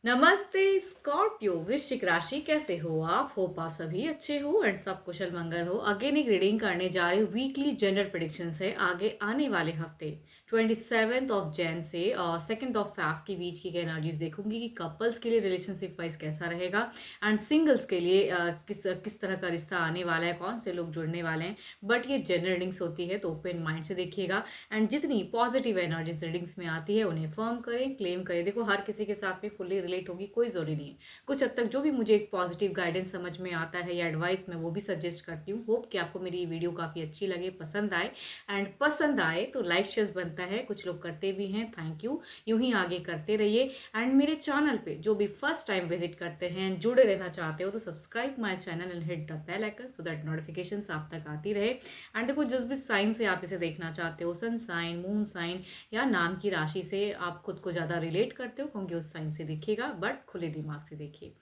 नमस्ते स्कॉर्पियो वृश्चिक राशि कैसे हो आप। होप आप सभी अच्छे हो एंड सब कुशल मंगल हो। अगेन एक रीडिंग करने जा रही हूँ। वीकली जेंडर प्रेडिक्शंस है आगे आने वाले हफ्ते 27 ऑफ जैन से 2 ऑफ फेब के बीच की एनर्जीज देखूंगी कि कपल्स के लिए रिलेशनशिप वाइज कैसा रहेगा एंड सिंगल्स के लिए किस तरह का रिश्ता आने वाला है, कौन से लोग जुड़ने वाले हैं। बट ये जनरल रीडिंग्स होती है तो ओपन माइंड से देखिएगा एंड जितनी पॉजिटिव एनर्जीज रीडिंग्स में आती है उन्हें फर्म करें, क्लेम करें। देखो हर किसी के साथ में फुल्ली रिलेट होगी कोई जरूरी नहीं है। कुछ हद तक जो भी मुझे एक पॉजिटिव गाइडेंस समझ में आता है या एडवाइस मैं वो भी सजेस्ट करती हूँ। होप कि आपको मेरी वीडियो काफ़ी अच्छी लगे, पसंद आए एंड पसंद आए तो लाइक शेयर बनता है, कुछ लोग करते भी हैं, थैंक यू। यूं ही आगे करते रहिए एंड मेरे चैनल पे जो भी फर्स्ट टाइम विजिट करते हैं, जुड़े रहना चाहते हो तो subscribe my channel and hit the bell icon so that notifications आप तक आती रहे। एंड देखो जिस भी साइन से आप इसे देखना चाहते हो, सन साइन, मून साइन या नाम की राशि से आप खुद को ज़्यादा रिलेट करते हो, क्योंकि उस साइन से देखिएगा बट खुले दिमाग से देखिए।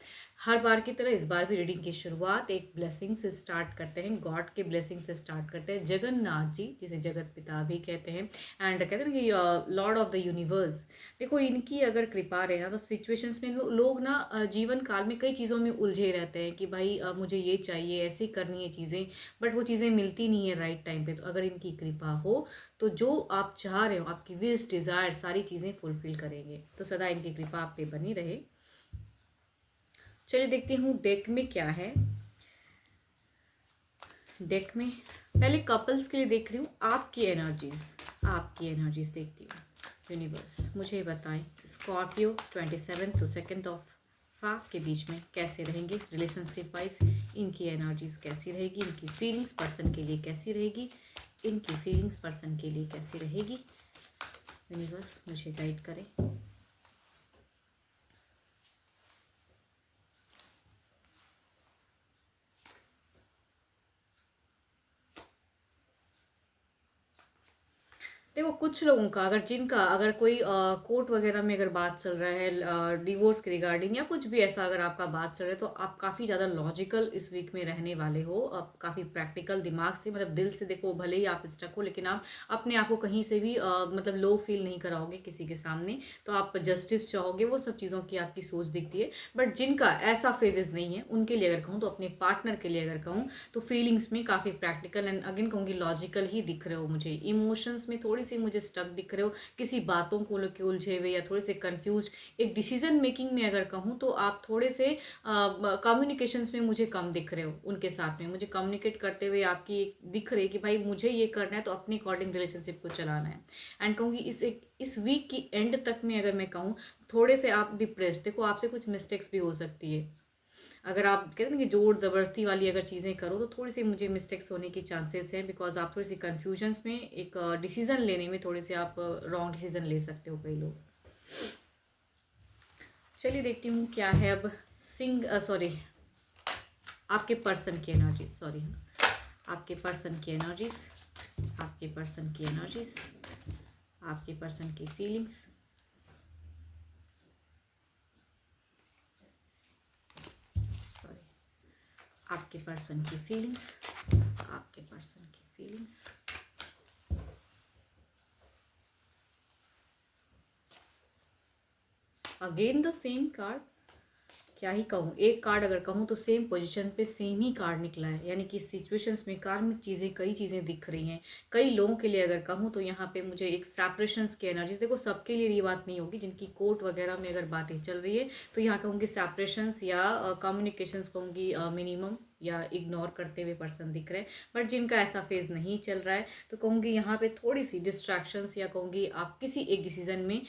हर बार की तरह इस बार भी रीडिंग की शुरुआत एक ब्लेसिंग से स्टार्ट करते हैं, गॉड के ब्लेसिंग से स्टार्ट करते हैं। जगन्नाथ जी जिसे जगत पिता भी कहते हैं एंड कहते हैं ना कि लॉर्ड ऑफ द यूनिवर्स। देखो इनकी अगर कृपा रहे ना तो सिचुएशंस में लोग ना जीवन काल में कई चीज़ों में उलझे रहते हैं कि भाई मुझे ये चाहिए, ऐसे करनी है चीज़ें, बट वो चीज़ें मिलती नहीं है राइट टाइम पे। तो अगर इनकी कृपा हो तो जो आप चाह रहे हो, आपकी विश डिज़ायर सारी चीज़ें फुलफिल करेंगे। तो सदा इनकी कृपा आप पे बनी रहे। चलिए देखती हूँ डेक में क्या है। डेक में पहले कपल्स के लिए देख रही हूँ आपकी एनर्जीज देखती हूँ। यूनिवर्स मुझे बताएं स्कॉर्पियो 27 to 2 ऑफ फाफ के बीच में कैसे रहेंगे रिलेशनशिप वाइज। इनकी एनर्जीज कैसी रहेगी, इनकी फीलिंग्स पर्सन के लिए कैसी रहेगी, इनकी फीलिंग्स पर्सन के लिए कैसी रहेगी। यूनिवर्स मुझे गाइड करें। देखो कुछ लोगों का अगर कोई कोर्ट वगैरह में अगर बात चल रहा है डिवोर्स के रिगार्डिंग या कुछ भी ऐसा अगर आपका बात चल रहा है तो आप काफ़ी ज़्यादा लॉजिकल इस वीक में रहने वाले हो। आप काफ़ी प्रैक्टिकल दिमाग से, मतलब दिल से देखो, भले ही आप स्टक हो लेकिन आप अपने आप को कहीं से भी मतलब लो फील नहीं कराओगे किसी के सामने। तो आप जस्टिस चाहोगे, वो सब चीज़ों की आपकी सोच दिखती है। बट जिनका ऐसा फेजेस नहीं है उनके लिए अगर कहूँ तो अपने पार्टनर के लिए अगर कहूँ तो फीलिंग्स में काफ़ी प्रैक्टिकल एंड अगेन कहूँगी लॉजिकल ही दिख रहे हो मुझे। इमोशंस में थोड़ी सी मुझे स्टक दिख रहे हो, किसी बातों को लेकर उलझे हुए या थोड़े से कंफ्यूज। एक डिसीजन मेकिंग में अगर कहूँ तो आप थोड़े से कम्युनिकेशंस में मुझे कम दिख रहे हो। उनके साथ में मुझे कम्युनिकेट करते हुए आपकी दिख रही है कि भाई मुझे ये करना है तो अपने अकॉर्डिंग रिलेशनशिप को चलाना है। एंड कहूँगी इस वीक की एंड तक में अगर मैं कहूँ थोड़े से आप डिप्रेस्ड, देखो आपसे कुछ मिस्टेक्स भी हो सकती है। अगर आप कहते हैं ना कि जोर ज़बरदस्ती वाली अगर चीज़ें करो तो थोड़ी सी मुझे मिस्टेक्स होने की चांसेस हैं, बिकॉज आप थोड़ी सी कन्फ्यूजन्स में एक डिसीजन लेने में थोड़े से आप रॉन्ग डिसीजन ले सकते हो कई लोग। चलिए देखती हूँ क्या है अब। सॉरी, आपके पर्सन की एनर्जीज, सॉरी हाँ, आपके पर्सन की एनर्जीज, आपके पर्सन की एनर्जीज, आपके पर्सन की फीलिंग्स। सॉरी, आपके पर्सन की फीलिंग्स, आपके पर्सन की feelings. Again the same card. क्या ही कहूँ, एक कार्ड अगर कहूँ तो सेम पोजीशन पे सेम ही कार्ड निकला है, यानी कि सिचुएशंस में कार्मिक चीज़ें, कई चीज़ें दिख रही हैं। कई लोगों के लिए अगर कहूँ तो यहाँ पे मुझे एक सेपरेशंस की एनर्जीज, देखो सबके लिए ये बात नहीं होगी। जिनकी कोर्ट वगैरह में अगर बातें चल रही है तो यहाँ कहूँगी सेपरेशंस या कम्युनिकेशंस कहूँगी मिनिमम या इग्नोर करते हुए पर्सन दिख रहे हैं। बट जिनका ऐसा फेज नहीं चल रहा है तो कहूँगी यहाँ पे थोड़ी सी डिस्ट्रैक्शंस या कहूँगी आप किसी एक डिसीजन में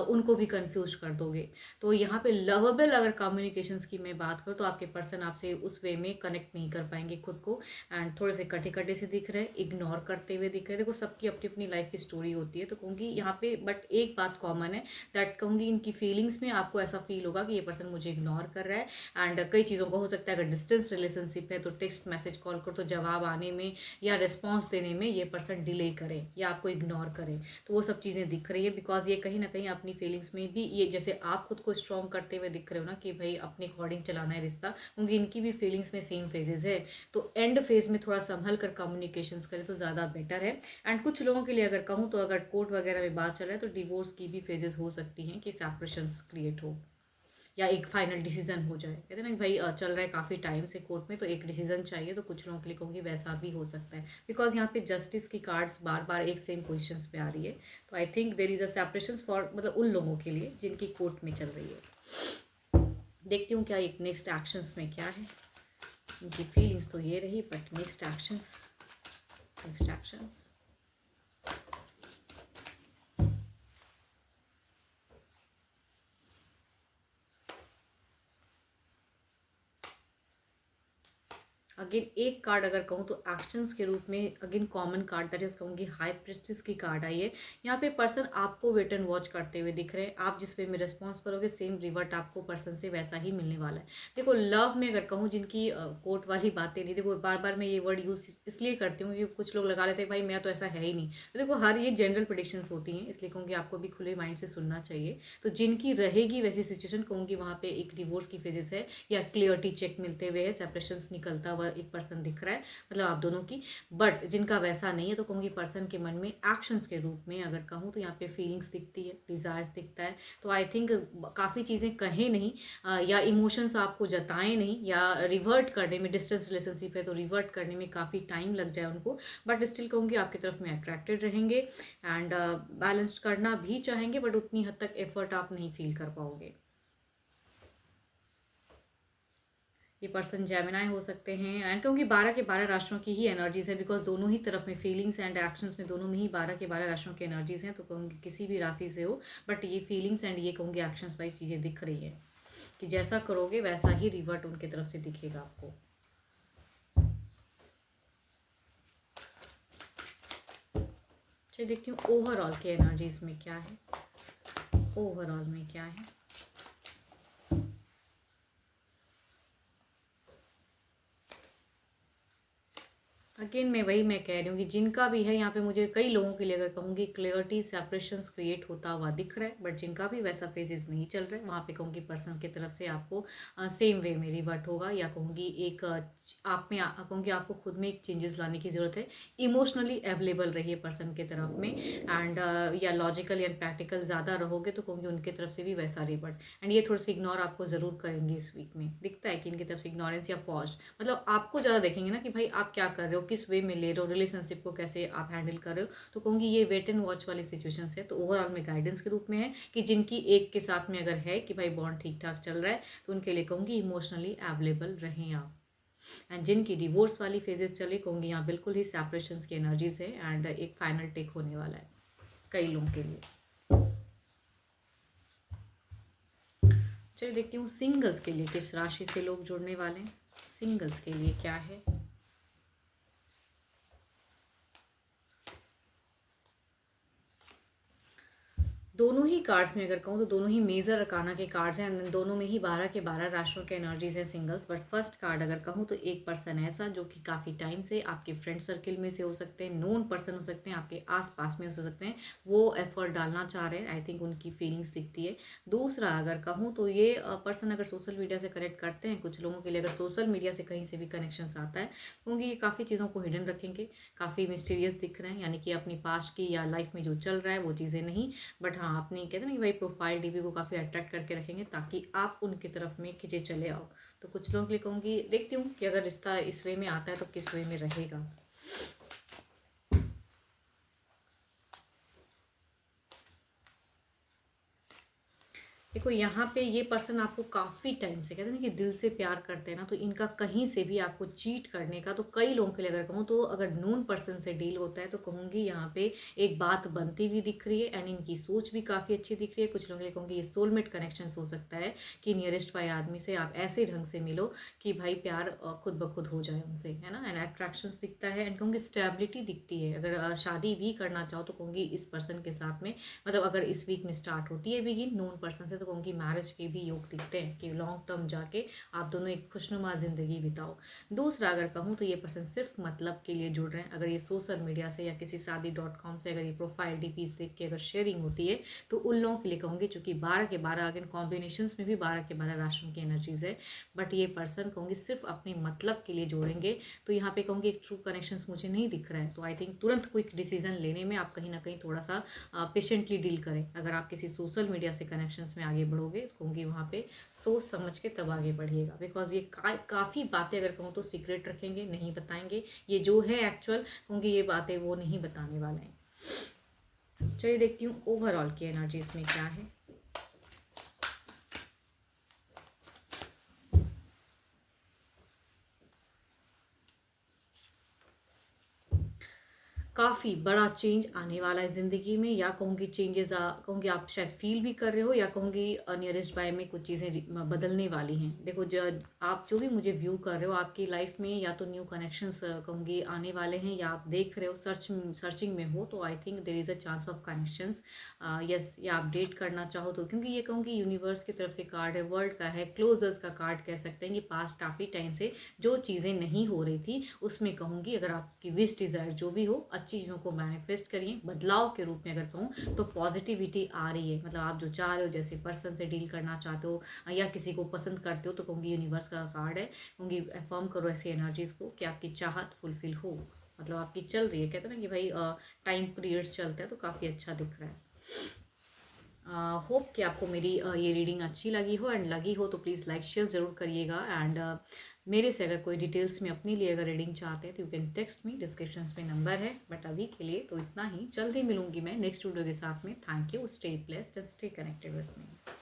उनको भी कंफ्यूज कर दोगे। तो यहाँ पे लवेबल अगर कम्युनिकेशंस की मैं बात करूँ तो आपके पर्सन आपसे उस वे में कनेक्ट नहीं कर पाएंगे खुद को एंड थोड़े से कटे कटे से दिख रहे हैं, इग्नोर करते हुए दिख रहे हैं। देखो सबकी अपनी अपनी लाइफ की स्टोरी होती है तो कहूँगी यहाँ पे बट एक बात कॉमन है, दैट कहूँगी इनकी फीलिंग्स में आपको ऐसा फील होगा कि ये पर्सन मुझे इग्नोर कर रहा है। एंड कई चीज़ों को हो सकता है अगर डिस्टेंस रिलेशनशिप है तो टेक्स्ट मैसेज कॉल करो तो जवाब आने में या रिस्पॉन्स देने में ये पर्सन डिले करे या आपको इग्नोर करे। तो वो सब चीज़ें दिख रही है बिकॉज ये कहीं ना कहीं अपनी फीलिंग्स में भी, ये जैसे आप खुद को स्ट्रॉन्ग करते हुए दिख रहे हो ना कि भाई अपने अकॉर्डिंग चलाना है रिश्ता, क्योंकि इनकी भी फीलिंग्स में सेम फेजेस है। तो एंड फेज में थोड़ा संभल कर कम्युनिकेशंस करें तो ज़्यादा बेटर है। एंड कुछ लोगों के लिए अगर कहूँ तो अगर कोर्ट वगैरह में बात चल रहा है तो डिवोर्स की भी फेजेस हो सकती हैं कि सेपरेशंस क्रिएट हो या एक फाइनल डिसीजन हो जाए। कहते हैं ना कि भाई चल रहा है काफ़ी टाइम से कोर्ट में, तो एक डिसीजन चाहिए, तो कुछ लोगों के लिए कहूँगी वैसा भी हो सकता है, बिकॉज यहाँ पे जस्टिस की कार्ड्स बार बार एक सेम पोजिशन पे आ रही है। तो I think there is a separation for, मतलब उन लोगों के लिए जिनकी कोर्ट में चल रही है। देखती हूँ क्या एक नेक्स्ट एक्शंस में क्या है। उनकी फीलिंग्स तो ये रही, but next actions, next actions. Again एक कार्ड अगर कहूँ तो एक्शंस के रूप में again common card, that is कहूँगी हाई प्रेस्टिस की कार्ड आई है। यहाँ पे पर्सन आपको वेट एंड वॉच करते हुए दिख रहे हैं। आप जिस वे में रिस्पॉन्स करोगे सेम रिवर्ट आपको पर्सन से वैसा ही मिलने वाला है। देखो लव में अगर कहूँ जिनकी कोर्ट वाली बातें नहीं, देखो बार बार मैं ये वर्ड यूज इसलिए करती हूँ कि कुछ लोग लगा लेते हैं भाई मैं तो ऐसा है ही नहीं। तो देखो हर ये जनरल प्रेडिक्शंस होती हैं, इसलिए कहूँगी आपको भी खुले माइंड से सुनना चाहिए। तो जिनकी रहेगी वैसी सिचुएशन, कहूँगी वहाँ पे एक डिवोर्स की फेजेस है या क्लियरिटी चेक मिलते हुए है, सेपरेशन निकलता हुआ एक पर्सन दिख रहा है, मतलब आप दोनों की। बट जिनका वैसा नहीं है तो कहूँगी पर्सन के मन में एक्शंस के रूप में अगर कहूँ तो यहाँ पे फीलिंग्स दिखती है, डिज़ायर्स दिखता है। तो आई थिंक काफ़ी चीज़ें कहें नहीं, या इमोशंस आपको जताएं नहीं, या रिवर्ट करने में, डिस्टेंस रिलेशनशिप है तो रिवर्ट करने में काफ़ी टाइम लग जाए उनको, बट स्टिल कहूँगी आपकी तरफ में अट्रैक्टेड रहेंगे एंड बैलेंस्ड करना भी चाहेंगे, बट उतनी हद तक एफर्ट आप नहीं फील कर पाओगे। ये पर्सन जेमिनाई हो सकते हैं एंड क्योंकि 12 के 12 राशियों की ही एनर्जीज है, बिकॉज दोनों ही तरफ में फीलिंग्स एंड एक्शंस में दोनों में ही 12 के 12 राशियों की एनर्जीज हैं, तो कहूँगी किसी भी राशि से हो, बट ये फीलिंग्स एंड ये कहूँगी एक्शंस वाइज चीज़ें दिख रही है कि जैसा करोगे वैसा ही रिवर्ट उनकी तरफ से दिखेगा आपको। चलिए देखती हूँ ओवरऑल के एनर्जीज में क्या है, ओवरऑल में क्या है। अगेन मैं कह रही हूँ कि जिनका भी है यहाँ पे, मुझे कई लोगों के लिए अगर कहूँगी क्लियरिटी सेपरेशंस क्रिएट होता हुआ दिख रहा है, बट जिनका भी वैसा फेजेस नहीं चल रहा है वहाँ पे कहूँगी पर्सन की तरफ से आपको सेम वे में रिवर्ट होगा, या कहूँगी एक आप में कहूँगी आपको खुद में एक चेंजेस लाने की ज़रूरत है। इमोशनली अवेलेबल रहिए पर्सन की तरफ में एंड या लॉजिकल या प्रैक्टिकल ज़्यादा रहोगे तो कहूँगी उनकी तरफ से भी वैसा रिवर्ट। एंड ये थोड़ी सी इग्नोर आपको ज़रूर करेंगे इस वीक में, दिखता है कि इनकी तरफ से इग्नोरेंस या पॉज, मतलब आपको ज़्यादा देखेंगे ना कि भाई आप क्या कर रहे हो, किस वे में ले रहे हो, रिलेशनशिप को कैसे आप हैंडल कर रहे हो। तो कहूँगी ये वेट एंड वॉच वाली सिचुएशन है। तो ओवरऑल में गाइडेंस के रूप में है कि जिनकी एक के साथ में अगर है कि भाई बॉन्ड ठीक ठाक चल रहा है तो उनके लिए कहूँगी इमोशनली अवेलेबल रहें आप। एंड जिनकी डिवोर्स वाली फेजेस चले कहूँगी यहाँ बिल्कुल ही सेपरेशन की एनर्जीज है एंड एक फाइनल टेक होने वाला है कई लोगों के लिए। चलिए देखती हूँ सिंगल्स के लिए किस राशि से लोग जुड़ने वाले हैं, सिंगल्स के लिए क्या है। दोनों ही कार्ड्स में अगर कहूँ तो दोनों ही मेजर अरकाना के कार्ड्स हैं, दोनों में ही 12 के 12 राशियों के एनर्जीज हैं सिंगल्स। बट फर्स्ट कार्ड अगर कहूँ तो एक पर्सन ऐसा जो कि काफ़ी टाइम से आपके फ्रेंड सर्किल में से हो सकते हैं, नोन पर्सन हो सकते हैं, आपके आस पास में हो सकते हैं, वो एफर्ट डालना चाह रहे हैं। आई थिंक उनकी फीलिंग्स दिखती है। दूसरा अगर कहूँ तो ये पर्सन अगर सोशल मीडिया से कनेक्ट करते हैं, कुछ लोगों के लिए अगर सोशल मीडिया से कहीं से भी कनेक्शन आता है क्योंकि ये काफ़ी चीज़ों को हिडन रखेंगे, काफ़ी मिस्टीरियस दिख रहे हैं, यानी कि अपनी पास्ट की या लाइफ में जो चल रहा है वो चीज़ें नहीं, बट हाँ अपनी कहते हैं ना कि भाई प्रोफाइल डीपी को काफ़ी अट्रैक्ट करके रखेंगे ताकि आप उनकी तरफ में खिंचे चले आओ। तो कुछ लोगों के लिए कहूँगी, देखती हूँ कि अगर रिश्ता इस वे में आता है तो किस वे में रहेगा। देखो यहाँ पे ये पर्सन आपको काफ़ी टाइम से कहते हैं ना कि दिल से प्यार करते हैं ना, तो इनका कहीं से भी आपको चीट करने का, तो कई लोगों के लिए अगर कहूँ तो अगर नोन पर्सन से डील होता है तो कहूँगी यहाँ पे एक बात बनती हुई दिख रही है एंड इनकी सोच भी काफ़ी अच्छी दिख रही है। कुछ लोगों के लिए कहूँगी ये सोलमेट कनेक्शन हो सकता है कि नियरेस्ट बाय आदमी से आप ऐसे ढंग से मिलो कि भाई प्यार खुद ब खुद हो जाए उनसे, है ना। एंड अट्रैक्शन दिखता है एंड कहूँगी स्टेबिलिटी दिखती है। अगर शादी भी करना चाहो तो कहूँगी इस पर्सन के साथ में, मतलब अगर इस वीक में स्टार्ट होती है बिगिन नोन पर्सन से तो कहूँगी मैरिज के भी योग दिखते हैं कि लॉन्ग टर्म जाके आप दोनों एक खुशनुमा जिंदगी बिताओ। दूसरा अगर कहूँ तो ये पर्सन सिर्फ मतलब के लिए जुड़ रहे हैं। अगर ये सोशल मीडिया से या किसी शादी.com से अगर ये प्रोफाइल डीपीज देख के अगर शेयरिंग होती है तो उन लोगों के लिए कहूँगी, चूंकि 12 के 12 अगर कॉम्बिनेशन में भी 12 के 12 राशियों की एनर्जीज है, बट ये पर्सन कहूँगी सिर्फ अपने मतलब के लिए जोड़ेंगे। तो यहाँ पे कहूँगी एक ट्रू कनेक्शन मुझे नहीं दिख रहा है। तो आई थिंक तुरंत क्विक डिसीजन लेने में आप कहीं ना कहीं थोड़ा सा पेशेंटली डील करें। अगर आप किसी सोशल मीडिया से कनेक्शंस में आगे बढ़ोगे, कहूँगी वहाँ पे सोच समझ के तब आगे बढ़िएगा, बिकॉज ये काफ़ी बातें अगर कहूँ तो सीक्रेट रखेंगे, नहीं बताएंगे। ये जो है एक्चुअल, कहूँगी ये बातें वो नहीं बताने वाले हैं। चलिए देखती हूँ ओवरऑल की एनर्जीज में क्या है। काफ़ी बड़ा चेंज आने वाला है ज़िंदगी में, या कहूँगी चेंजेस कहूँगी आप शायद फील भी कर रहे हो, या कहूँगी नियरेस्ट बाय में कुछ चीज़ें बदलने वाली हैं। देखो, जो आप जो भी मुझे व्यू कर रहे हो, आपकी लाइफ में या तो न्यू कनेक्शंस कहूँगी आने वाले हैं, या आप देख रहे हो सर्चिंग में हो, तो I think there is a chance of connections. Yes, या अपडेट करना चाहो तो, क्योंकि ये कहूँगी यूनिवर्स की तरफ से कार्ड है, वर्ल्ड का है, क्लोजर्स का कार्ड कह सकते हैं कि पास्ट काफ़ी टाइम से जो चीज़ें नहीं हो रही थी उसमें कहूँगी अगर आपकी विश डिज़ायर जो भी हो, अच्छी चीज़ों को मैनिफेस्ट करिए। बदलाव के रूप में अगर कहूँ तो पॉजिटिविटी आ रही है, मतलब आप जो चाह रहे हो, जैसे पर्सन से डील करना चाहते हो या किसी को पसंद करते हो, तो कहूँगी यूनिवर्स का कार्ड है, कहूँगी अफर्म करो ऐसी एनर्जीज को कि आपकी चाहत फुलफिल हो, मतलब आपकी चल रही है। कहते हैं ना कि भाई टाइम पीरियड्स चलते हैं, तो काफ़ी अच्छा दिख रहा है। होप कि आपको मेरी ये रीडिंग अच्छी लगी हो, एंड लगी हो तो प्लीज़ लाइक शेयर ज़रूर करिएगा। एंड मेरे से अगर कोई डिटेल्स में अपने लिए अगर रीडिंग चाहते हैं तो you can text me, description में नंबर है। बट अभी के लिए तो इतना ही, जल्दी मिलूंगी मैं नेक्स्ट वीडियो के साथ में। Thank you, stay blessed and stay connected with me.